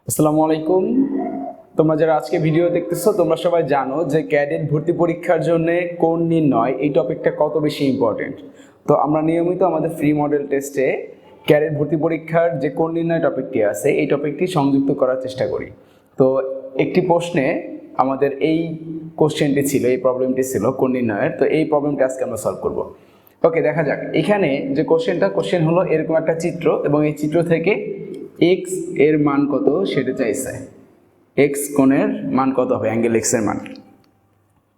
আসসালামু আলাইকুম। তোমরা যারা আজকে ভিডিও দেখতেছো তোমরা সবাই জানো যে ক্যাডেট ভর্তি পরীক্ষার জন্য কোণ নির্ণয় এই টপিকটা কত বেশি ইম্পর্টেন্ট। তো আমরা নিয়মিত আমাদের ফ্রি মডেল টেস্টে ক্যাডেট ভর্তি পরীক্ষার যে কোণ নির্ণয় টপিকটি আছে এই টপিকটি সংযুক্ত করার চেষ্টা করি। তো একটি প্রশ্নে আমাদের এই কোশ্চেনটি ছিল, এই প্রবলেমটি ছিল কোণ নির্ণয়ের। তো এই প্রবলেমটা আজকে আমরা সলভ করব। ওকে, দেখা যাক। এখানে যে কোশ্চেন হলো এরকম একটা চিত্র এবং এই চিত্র থেকে এক্স এর মান কত সেটা চাইছে। এক্স কোণের মান কত হবে, অ্যাঙ্গেল এক্স এর মান।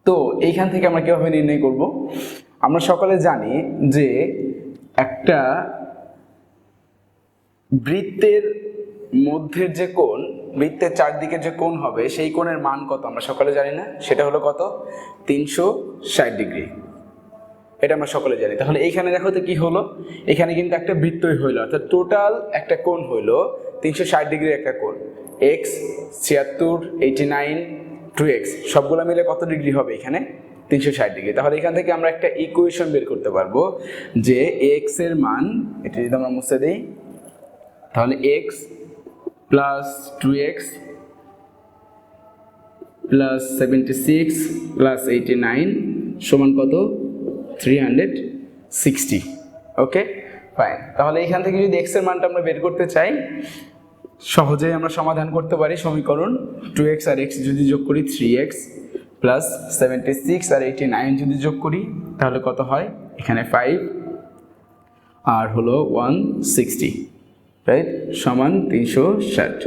তো এইখান থেকে আমরা কিভাবে নির্ণয় করব? আমরা সকলে জানি যে একটা বৃত্তের মধ্যের যে কোণ, বৃত্তের চারদিকে যে কোণ হবে সেই কোণের মান কত আমরা সকলে জানি না? সেটা হলো কত? 360 ডিগ্রি। এটা আমরা সকলে জানি। তাহলে এইখানে দেখো তো কি হলো, এখানে কিন্তু একটা বৃত্তই হইলো, অর্থাৎ টোটাল একটা কোণ হইলো 360 ডিগ্রির একটা কোণ। এক্স 76, 89, 2x সবগুলো মিলে কত ডিগ্রি হবে এখানে? 360 ডিগ্রি। তাহলে এখান থেকে আমরা একটা ইকুয়েশন বের করতে পারবো যে এক্স এর মান, এটা যদি আমরা মুছে দিই তাহলে x plus 2x plus 76 plus 89 সমান কত? 360। ওকে, ফাইন। তাহলে এখান থেকে যদি এক্স এর মানটা আমরা বের করতে চাই, সহজেই আমরা সমাধান করতে পারি সমীকরণ। 2x আর x যদি যোগ করি 3x প্লাস 76 আর 89 যদি যোগ করি তাহলে কত হয়? এখানে 5 আর হলো 160, রাইট, সমান 360।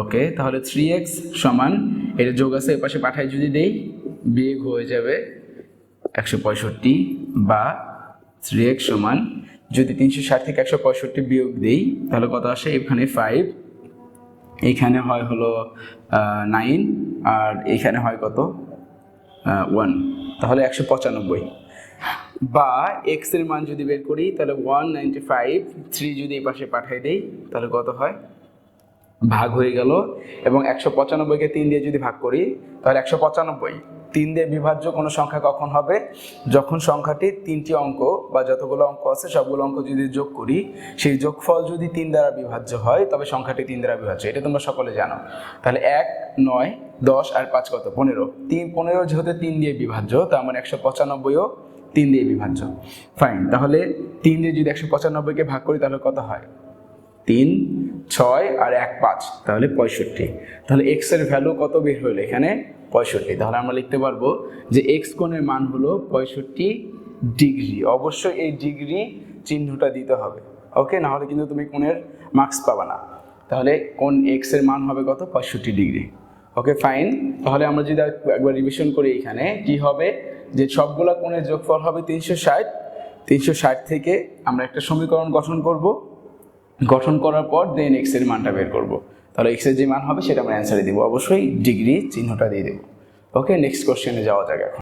ওকে, তাহলে 3x সমান, এটা যোগ আছে এপাশে পাঠাই যদি দেই বিয়োগ হয়ে যাবে 165, বা 3x সমান যদি 360 থেকে 165 বিয়োগ দিই তাহলে কত আসে? এখানে 5, এইখানে হয় হলো 9 আর এইখানে হয় কত? 1, তাহলে 195। বা x এর মান যদি বের করি তাহলে 195, 3 যদি এই পাশে পাঠিয়ে দেই তাহলে কত হয়? ভাগ হয়ে গেল, এবং 195কে 3 দিয়ে যদি ভাগ করি তাহলে 195। 3 দিয়ে বিভাজ্য কোনো সংখ্যা কখন হবে? যখন সংখ্যাটি 3টি অঙ্ক বা যতগুলো অঙ্ক আছে সবগুলো অঙ্ক যদি যোগ করি, সেই যোগফল যদি 3 দ্বারা বিভাজ্য হয় তবে সংখ্যাটি 3 দ্বারা বিভাজ্য। এটা তোমরা সকলে জানো। তাহলে 1, 9, 10 আর 5 কত? 15। 15 যেহেতু 3 দিয়ে বিভাজ্য, তার মানে 195ও 3 দিয়ে বিভাজ্য। ফাইন, তাহলে 3 দিয়ে যদি 195কে ভাগ করি তাহলে কত হয়? 3, 6 আর 1, 5, তাহলে 65। তাহলে এক্স এর ভ্যালু কত বের হলো এখানে? 65। তাহলে আমরা লিখতে পারবো যে এক্স কোণের মান হলো 65 ডিগ্রি। অবশ্যই এই ডিগ্রি চিহ্নটা দিতে হবে, ওকে, না হলে কিন্তু তুমি কোণের মার্কস পাবা না। তাহলে কোণ এক্স এর মান হবে কত? 65 ডিগ্রি। ওকে, ফাইন। তাহলে আমরা যদি একবার রিভিশন করি, এখানে কি হবে যে সবগুলা কোণের যোগফল হবে 360। 360 থেকে আমরা একটা সমীকরণ গঠন করব, গঠন করার পর দেন এক্স এর মানটা বের করব। তাহলে এক্স এর যে মান হবে সেটা আমরা অ্যান্সারে দিব, অবশ্যই ডিগ্রি চিহ্নটা দিয়ে দেবো। ওকে, নেক্সট কোশ্চেনে যাওয়া যাক এখন।